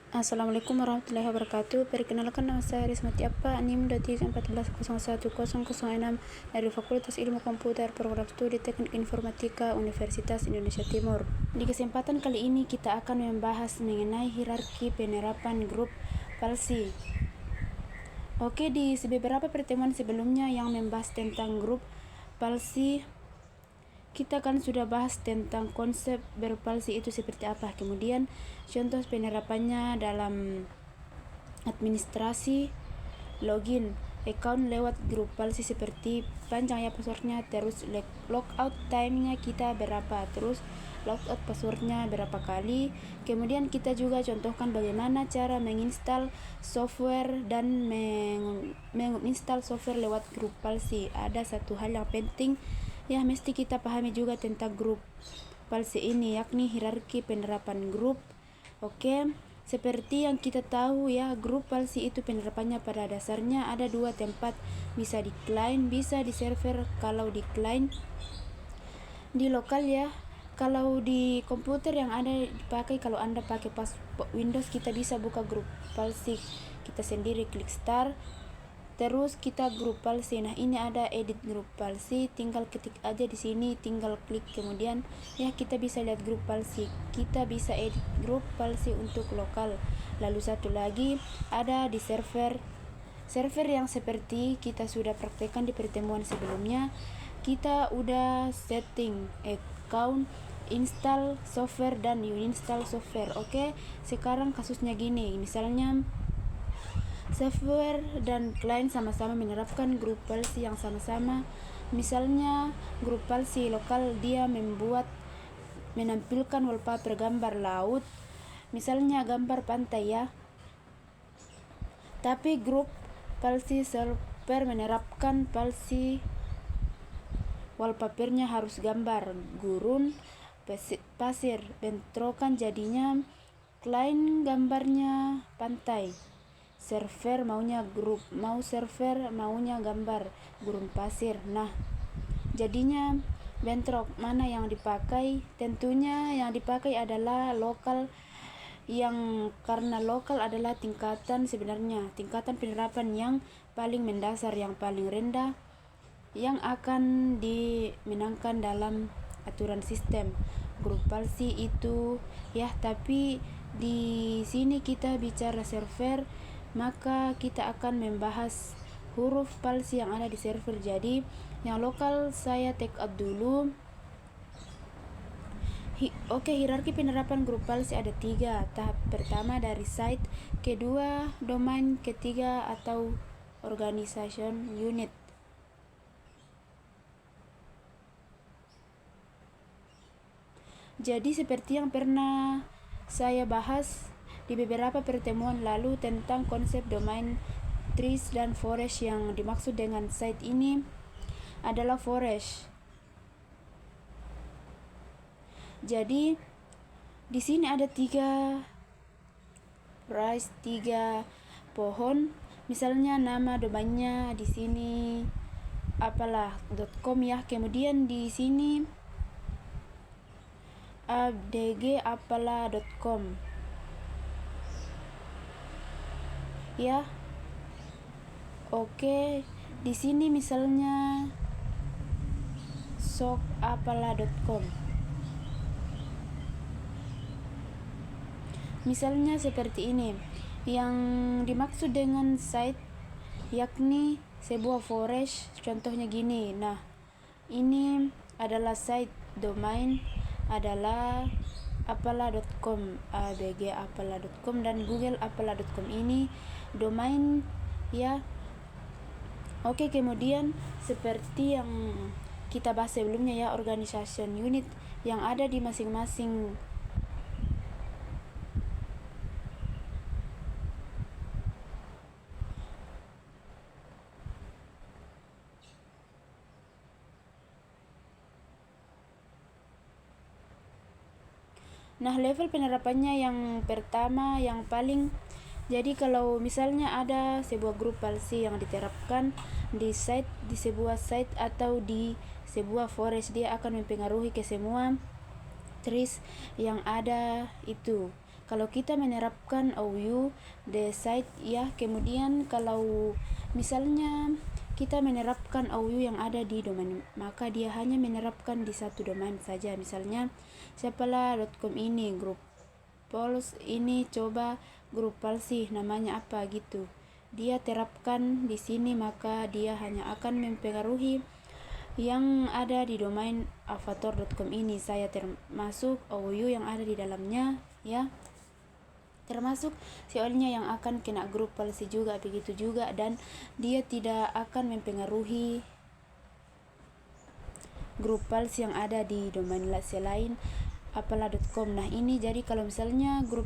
Assalamualaikum warahmatullahi wabarakatuh. Perkenalkan, nama saya Risma Tiapa, NIM 2314011006 dari Fakultas Ilmu Komputer Program Studi Teknik Informatika Universitas Indonesia Timur. Di kesempatan kali ini kita akan membahas mengenai hierarki penerapan grup palsi. Oke, di beberapa pertemuan sebelumnya yang membahas tentang grup palsi, kita kan sudah bahas tentang konsep grup palsi itu seperti apa, kemudian contoh penerapannya dalam administrasi, login account lewat grup palsi seperti panjang ya passwordnya, terus logout time-nya kita berapa, terus logout passwordnya berapa kali. Kemudian kita juga contohkan bagaimana cara menginstal software dan menginstal software lewat grup palsi. Ada satu hal yang penting ya mesti kita pahami juga tentang grup palsi ini, yakni hierarki penerapan grup. Oke, seperti yang kita tahu ya, grup palsi itu penerapannya pada dasarnya ada dua tempat, bisa di client, bisa di server. Kalau di client di lokal ya, kalau di komputer yang ada dipakai, kalau Anda pakai Windows, kita bisa buka grup palsi kita sendiri, klik start, terus kita grup palsi. Nah, ini ada edit grup palsi, tinggal ketik aja di sini, tinggal klik, kemudian ya kita bisa lihat grup palsi. Kita bisa edit grup palsi untuk lokal. Lalu satu lagi ada di server yang seperti kita sudah praktekkan di pertemuan sebelumnya. Kita udah setting account, install software dan uninstall software. Oke, sekarang kasusnya gini, misalnya software dan client sama-sama menerapkan grup palsi yang sama-sama. Misalnya grup palsi lokal dia menampilkan wallpaper gambar laut, misalnya gambar pantai ya, tapi grup palsi server menerapkan palsi wallpapernya harus gambar gurun, pasir, bentrokan, jadinya client gambarnya pantai, server maunya grup, server maunya gambar gurun pasir. Nah, jadinya bentrok. Mana yang dipakai? Tentunya yang dipakai adalah lokal, yang karena lokal adalah tingkatan penerapan yang paling mendasar, yang paling rendah, yang akan dimenangkan dalam aturan sistem grup palsi itu ya. Tapi di sini kita bicara server, maka kita akan membahas huruf palsi yang ada di server. Jadi yang lokal saya take out dulu. Oke, hierarki penerapan grup palsi ada 3. Tahap pertama dari site, kedua domain, ketiga atau organization unit. Jadi seperti yang pernah saya bahas di beberapa pertemuan lalu tentang konsep domain, trees dan forest, yang dimaksud dengan site ini adalah forest. Jadi di sini ada 3 pohon. Misalnya nama domainnya di sini apalah .com ya. Kemudian di sini abg apalah.com ya. Oke, di sini misalnya sokapalah.com. Misalnya seperti ini. Yang dimaksud dengan site yakni sebuah forest, contohnya gini. Nah, ini adalah site, domain adalah apalah.com, abg apalah.com, dan google apalah.com. Ini domain ya. Oke, kemudian seperti yang kita bahas sebelumnya ya, organization unit yang ada di masing-masing Nah, level penerapannya yang pertama, yang paling, jadi kalau misalnya ada sebuah grup palsi yang diterapkan di sebuah site atau di sebuah forest, dia akan mempengaruhi ke semua trees yang ada itu. Kalau kita menerapkan OU the site ya, kemudian kalau misalnya kita menerapkan OU yang ada di domain, maka dia hanya menerapkan di satu domain saja. Misalnya siapalah.com ini, grup Pols ini coba grup palsi namanya apa gitu. Dia terapkan di sini, maka dia hanya akan mempengaruhi yang ada di domain avatar.com ini. Saya termasuk OU yang ada di dalamnya ya, termasuk soalnya yang akan kena grup palsi juga, begitu juga, dan dia tidak akan mempengaruhi grup palsi yang ada di domain selain apalah.com. Nah ini jadi kalau misalnya grup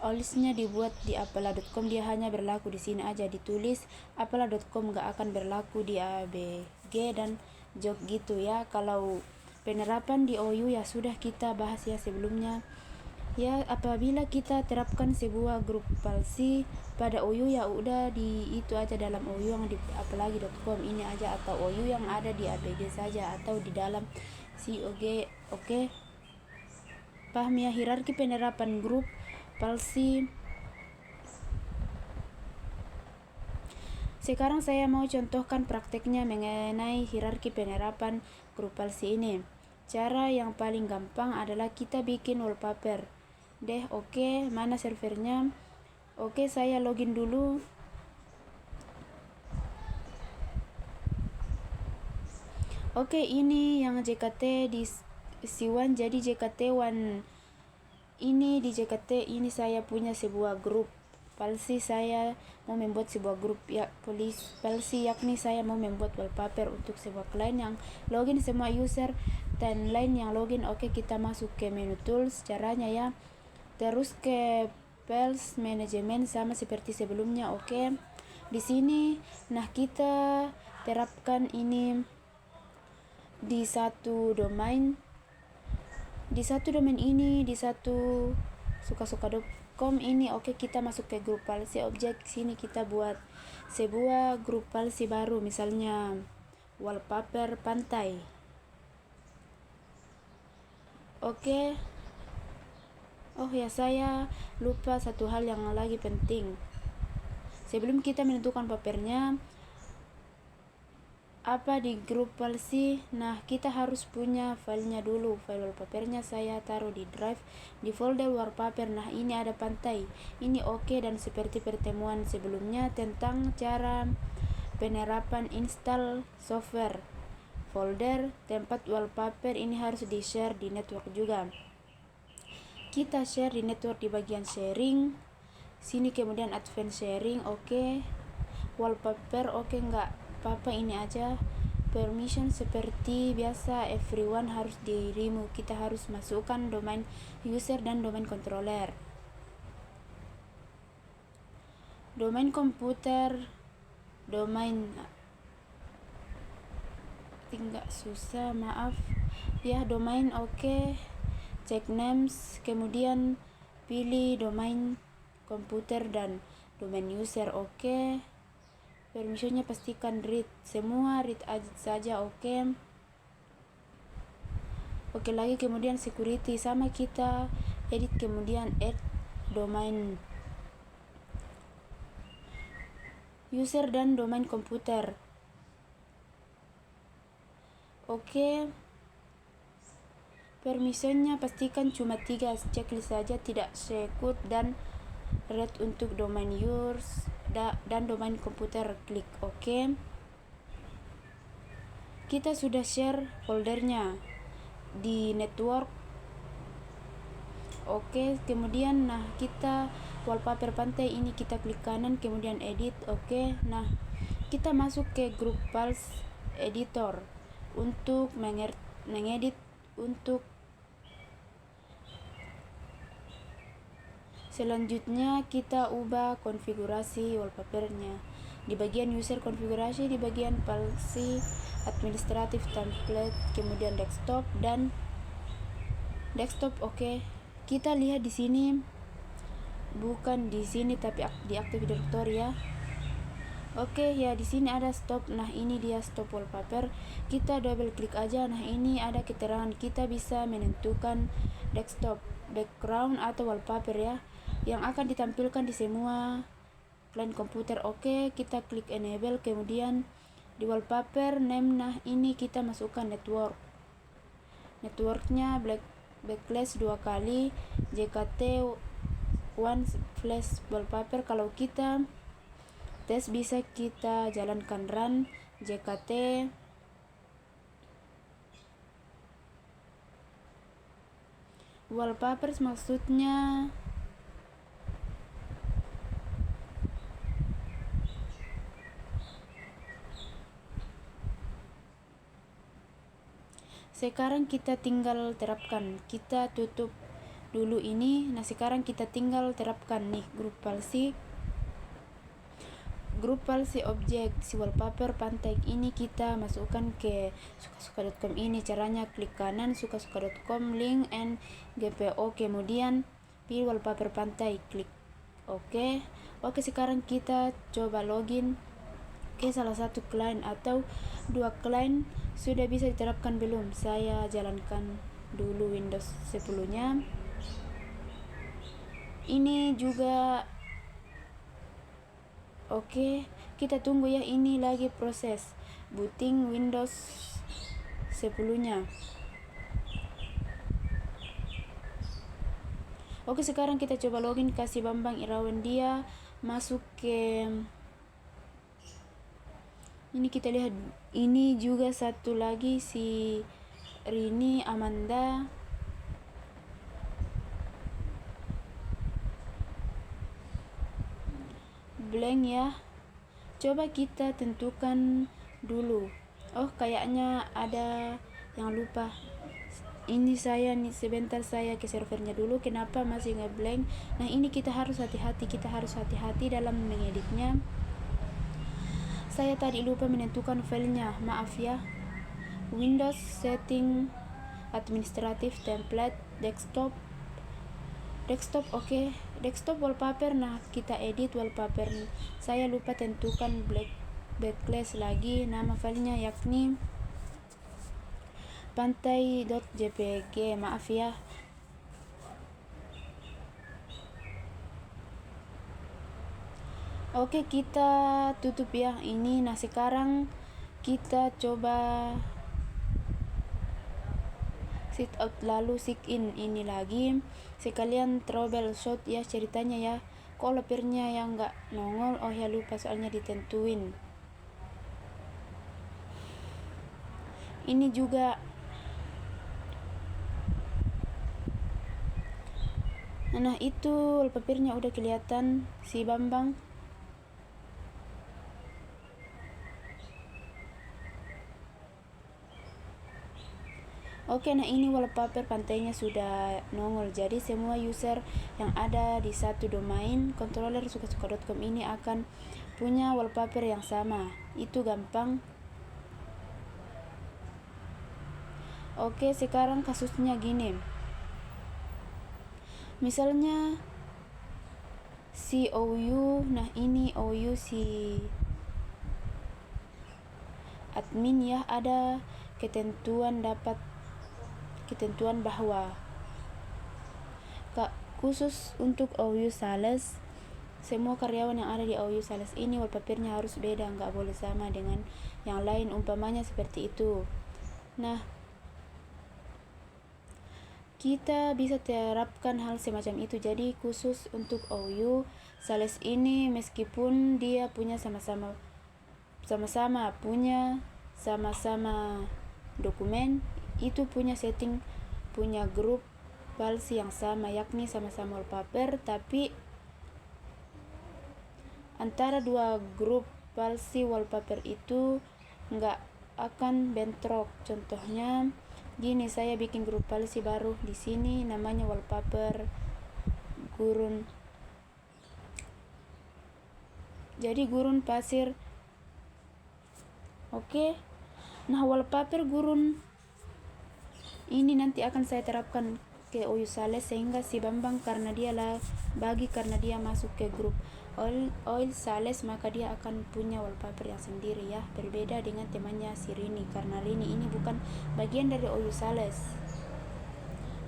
olisnya dibuat di apalah.com, dia hanya berlaku di sini aja, ditulis apalah.com, gak akan berlaku di ABG dan jog gitu ya. Kalau penerapan di OU ya sudah kita bahas ya sebelumnya ya. Apabila kita terapkan sebuah grup palsi pada OU ya udah di itu aja, dalam OU yang di apalagi.com ini aja, atau OU yang ada di ABG saja, atau di dalam COG. Oke, paham ya hierarki penerapan grup palsi. Sekarang saya mau contohkan prakteknya mengenai hierarki penerapan grup palsi ini. Cara yang paling gampang adalah kita bikin wallpaper deh. Oke, mana servernya? Oke, saya login dulu. Oke, ini yang JKT di C1, jadi JKT1 ini di JKT ini saya punya sebuah grup palsi. Saya mau membuat sebuah grup ya palsi, yakni saya mau membuat wallpaper untuk sebuah klien yang login semua user dan lain yang login. Oke, kita masuk ke menu tools caranya ya, terus ke files management sama seperti sebelumnya. Oke, di sini nah kita terapkan ini di satu domain, ini di satu suka-suka.com ini. Oke, kita masuk ke grup palsi objek. Sini kita buat sebuah grup palsi baru, misalnya wallpaper pantai. Oke. Oh ya, saya lupa satu hal yang lagi penting. Sebelum kita menentukan papernya apa di grup palsi, nah kita harus punya filenya dulu. File wallpapernya saya taruh di drive di folder wallpaper. Nah ini ada pantai ini. Oke, dan seperti pertemuan sebelumnya tentang cara penerapan install software, folder tempat wallpaper ini harus di share di network juga. Kita share di network di bagian sharing sini, kemudian advance sharing. Oke, wallpaper oke, enggak apa-apa, ini aja. Permission seperti biasa everyone harus di remove. Kita harus masukkan domain user dan domain controller. Domain komputer, domain tinggal susah, maaf ya. Domain oke, check names, kemudian pilih domain komputer dan domain user. Oke, permissionnya pastikan read, semua read aja saja. Oke, oke lagi, kemudian security sama kita edit, kemudian add domain user dan domain komputer. Oke, permissionnya pastikan cuma 3, checklist saja, tidak secure dan read untuk domain yours dan domain komputer. Klik oke. Kita sudah share foldernya di network. Oke, kemudian nah kita wallpaper pantai ini kita klik kanan, kemudian edit. Oke, nah kita masuk ke grup files editor untuk mengedit. Untuk selanjutnya kita ubah konfigurasi wallpapernya di bagian user konfigurasi, di bagian palsi administratif template, kemudian desktop dan desktop. Oke, kita lihat di sini, bukan di sini tapi di Active Directory ya. Oke ya, di sini ada stop. Nah ini dia stop wallpaper. Kita double klik aja. Nah ini ada keterangan kita bisa menentukan desktop, background atau wallpaper ya. yang akan ditampilkan di semua klien komputer. Oke, kita klik enable, kemudian di wallpaper name, nah ini kita masukkan networknya backslash 2 kali JKT one flash wallpaper. Kalau kita tes bisa kita jalankan run JKT wallpaper, maksudnya sekarang kita tinggal terapkan. Kita tutup dulu ini. Nah, sekarang kita tinggal terapkan nih grup palsi objek si wallpaper pantai ini. Kita masukkan ke sukasuka.com ini. Caranya klik kanan sukasuka.com link and GPO, kemudian pilih wallpaper pantai, klik oke. Sekarang kita coba login ke salah satu klien atau 2 klien. Sudah bisa diterapkan belum? Saya jalankan dulu Windows 10 nya. Ini juga oke, kita tunggu ya, ini lagi proses booting Windows 10 nya. Sekarang kita coba login, kasih Bambang Irawan, dia masuk ke ini. Kita lihat ini juga satu lagi si Rini Amanda. Blank ya. Coba kita tentukan dulu. Kayaknya ada yang lupa. Ini saya nih, sebentar saya ke servernya dulu. Kenapa masih ngeblank? Nah, ini kita harus hati-hati dalam mengeditnya. Saya tadi lupa menentukan filenya, maaf ya. Windows setting administratif template desktop oke. Desktop wallpaper. Nah, kita edit wallpaper. Saya lupa tentukan backslash lagi nama filenya, yakni pantai.jpg, maaf ya. Kita tutup ya ini. Nah, sekarang kita coba sit out lalu sign in ini lagi. Sekalian troubleshoot ya ceritanya ya. Kok lepirnya yang nggak nongol? Ya lupa, soalnya ditentuin. Ini juga nah, itu wallpapernya udah kelihatan si Bambang. Nah ini wallpaper pantainya sudah nongol. Jadi semua user yang ada di satu domain controller sukasuka.com ini akan punya wallpaper yang sama. Itu gampang. Sekarang kasusnya gini. Misalnya si OU, nah ini OU si admin ya, ada ketentuan bahwa khusus untuk OU Sales, semua karyawan yang ada di OU Sales ini wallpapernya harus beda, nggak boleh sama dengan yang lain, umpamanya seperti itu. Nah, kita bisa terapkan hal semacam itu. Jadi khusus untuk OU Sales ini, meskipun dia punya sama-sama punya sama-sama dokumen, itu punya setting, punya grup palsi yang sama, yakni sama-sama wallpaper, tapi antara dua grup palsi wallpaper itu nggak akan bentrok. Contohnya gini, saya bikin grup palsi baru di sini, namanya wallpaper gurun. Jadi gurun pasir. Nah, wallpaper gurun ini nanti akan saya terapkan ke OU Sales, sehingga si Bambang karena dia masuk ke grup Oil Sales, maka dia akan punya wallpaper yang sendiri ya, berbeda dengan temannya si Rini, karena Rini ini bukan bagian dari OU Sales.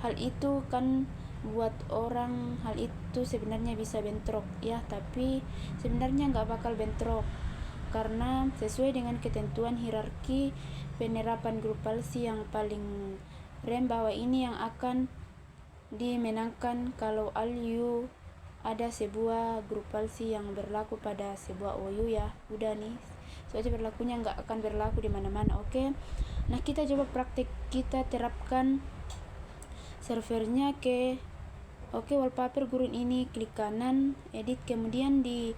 Hal itu kan buat orang hal itu sebenarnya bisa bentrok ya, tapi sebenarnya nggak bakal bentrok karena sesuai dengan ketentuan hierarki penerapan grup palsi yang paling rem bawah ini yang akan dimenangkan kalau ALU ada sebuah grup palsi yang berlaku pada sebuah OU ya. Udah nih, soalnya berlakunya nggak akan berlaku di mana-mana. Oke. Nah, kita coba praktik, kita terapkan servernya ke wallpaper gurun ini, klik kanan, edit, kemudian di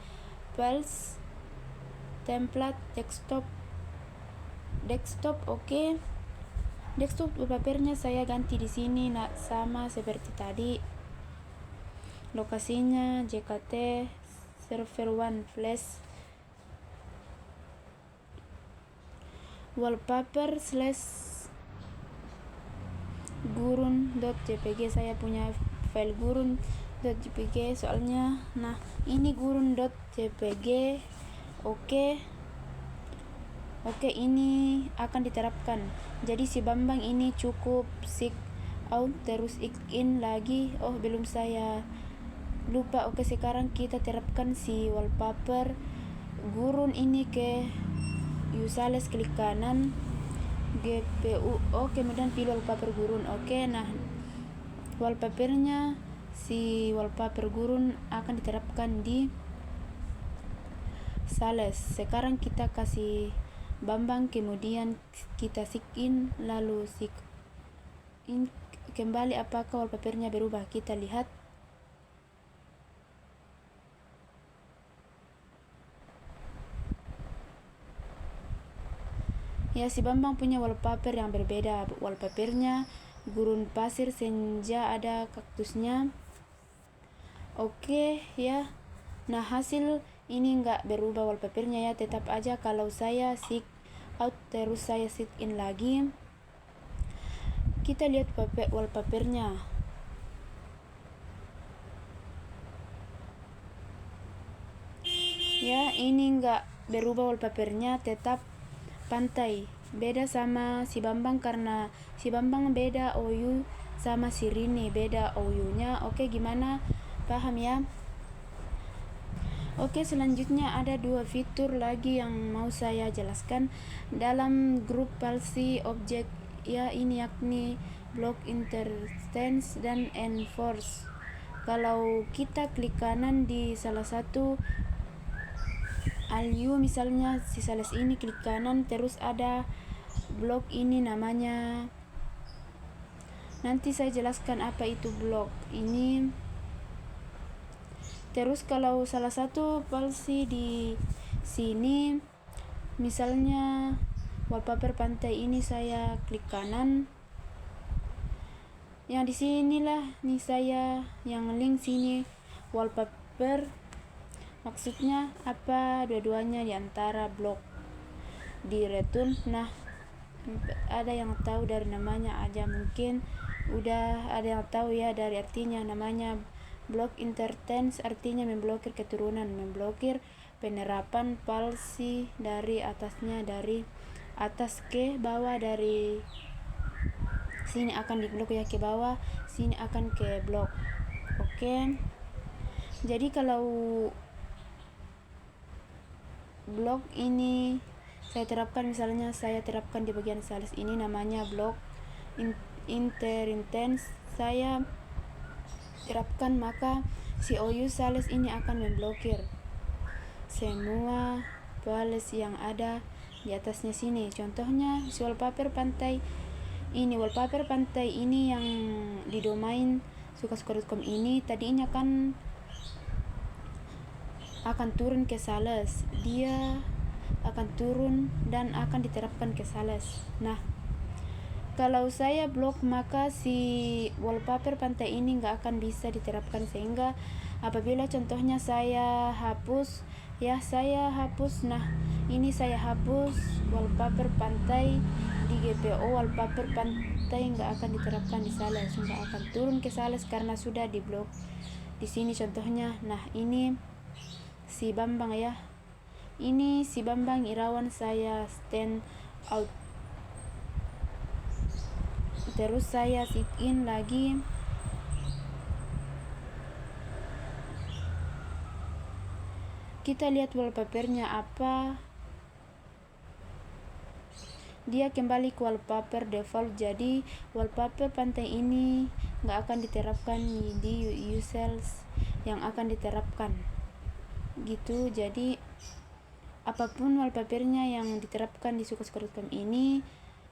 files, template, desktop. Oke. Desktop wallpapernya saya ganti di sini sama seperti tadi. Lokasinya JKT server 1 flash wallpaper /gurun.jpg. saya punya file gurun.jpg soalnya. Nah, ini gurun.jpg. Oke, ini akan diterapkan. Jadi si Bambang ini cukup sign out terus in lagi. Oh, belum, saya lupa. Oke, sekarang kita terapkan si wallpaper gurun ini ke Usales, klik kanan, GPU. Kemudian pilih wallpaper gurun. Oke, nah wallpapernya si wallpaper gurun akan diterapkan di Sales. Sekarang kita kasih Bambang, kemudian kita sign in, lalu sign in kembali. Apakah wallpapernya berubah? Kita lihat. Ya, si Bambang punya wallpaper yang berbeda. Wallpapernya gurun pasir senja, ada kaktusnya. Oke ya. Nah, hasil ini nggak berubah wallpapernya ya, tetap aja. Kalau saya sign out terus saya sign in lagi, kita lihat wallpapernya. Ya, ini nggak berubah wallpapernya, tetap pantai. Beda sama si Bambang karena si Bambang beda OU sama si Rini beda OU-nya. Oke, gimana? Paham ya? Oke, selanjutnya ada 2 fitur lagi yang mau saya jelaskan dalam grup palsi objek ya, ini yakni block interstance dan enforce. Kalau kita klik kanan di salah satu ALU, misalnya si Sales ini, klik kanan terus ada blok ini namanya. Nanti saya jelaskan apa itu blok ini. Terus kalau salah satu palsi di sini, misalnya wallpaper pantai ini, saya klik kanan. Yang di sinilah nih saya yang link sini wallpaper. Maksudnya apa? Dua-duanya diantara blok di return. Nah, ada yang tahu dari namanya aja, mungkin udah ada yang tahu ya dari artinya. Namanya block interstance, artinya memblokir keturunan, memblokir penerapan palsi dari atasnya, dari atas ke bawah, dari sini akan di blok ya ke bawah, sini akan ke blok. Oke. Jadi kalau blok ini saya terapkan, misalnya saya terapkan di bagian Sales ini, namanya blok interstance saya terapkan, maka si OU Sales ini akan memblokir semua palsi yang ada di atasnya sini. Contohnya si wallpaper pantai ini, yang di domain sukasuka.com ini tadinya kan akan turun ke Sales, dia akan turun dan akan diterapkan ke Sales. Nah, kalau saya blok, maka si wallpaper pantai ini nggak akan bisa diterapkan, sehingga apabila contohnya saya hapus ya, nah ini saya hapus wallpaper pantai di GPO, wallpaper pantai nggak akan diterapkan di Sales, nggak akan turun ke Sales karena sudah di blok di sini contohnya. Nah, ini si Bambang ya, ini si Bambang Irawan, saya stand out terus saya sign in lagi. Kita lihat wallpapernya apa. Dia kembali ke wallpaper default, jadi wallpaper pantai ini nggak akan diterapkan di users yang akan diterapkan gitu. Jadi apapun wallpapernya yang diterapkan di sukasuka.com ini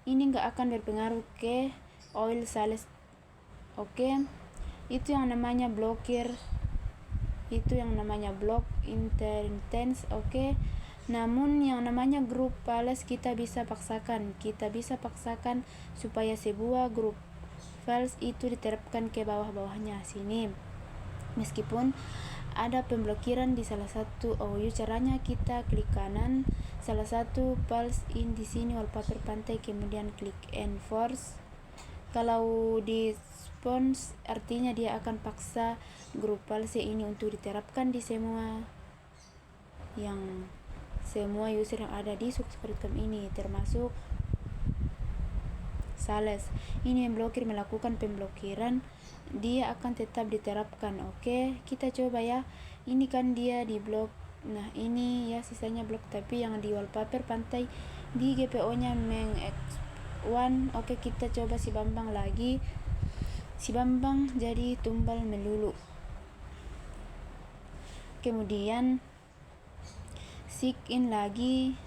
nggak akan berpengaruh ke oil sales. Oke, itu yang namanya blokir, itu yang namanya block intense. Oke, namun yang namanya grup files kita bisa paksakan supaya sebuah grup files itu diterapkan ke bawah-bawahnya sini, meskipun ada pemblokiran di salah satu OU. Caranya kita klik kanan salah satu files in di sini wallpaper pantai, kemudian klik enforce. Kalau di response artinya dia akan paksa grup files ini untuk diterapkan di semua user yang ada di sukasuka.com ini, termasuk sales. Ini memblokir, melakukan pemblokiran, dia akan tetap diterapkan. Oke, kita coba ya. Ini kan dia di blok. Nah, ini ya sisanya blok, tapi yang di wallpaper pantai di GPO nya X1. Oke, kita coba si Bambang lagi. Si Bambang jadi tumbal melulu. Kemudian sign in lagi.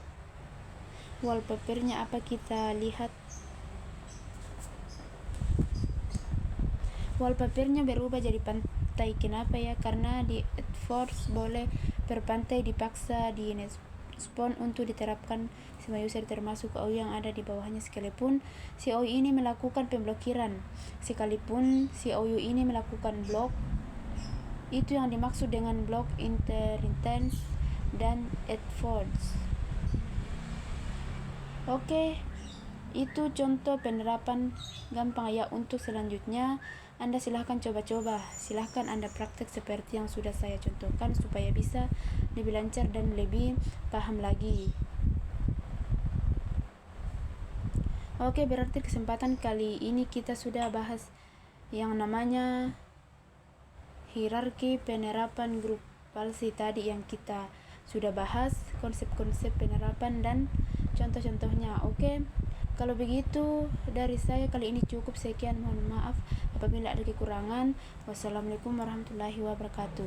Wallpapernya apa kita lihat. Wallpapernya berubah jadi pantai. Kenapa ya? Karena di enforce boleh berpantai dipaksa di respon untuk diterapkan semua user termasuk OU yang ada di bawahnya, sekalipun si OU ini melakukan pemblokiran, sekalipun si OU ini melakukan blok. Itu yang dimaksud dengan block intense dan enforce. Oke, itu contoh penerapan gampang ya. Untuk selanjutnya Anda silahkan coba-coba, silahkan Anda praktek seperti yang sudah saya contohkan supaya bisa lebih lancar dan lebih paham lagi. Oke, berarti kesempatan kali ini kita sudah bahas yang namanya hierarki penerapan grup palsi tadi, yang kita sudah bahas konsep-konsep penerapan dan contoh-contohnya. Oke, kalau begitu dari saya kali ini cukup sekian. Mohon maaf apabila ada kekurangan. Wassalamualaikum warahmatullahi wabarakatuh.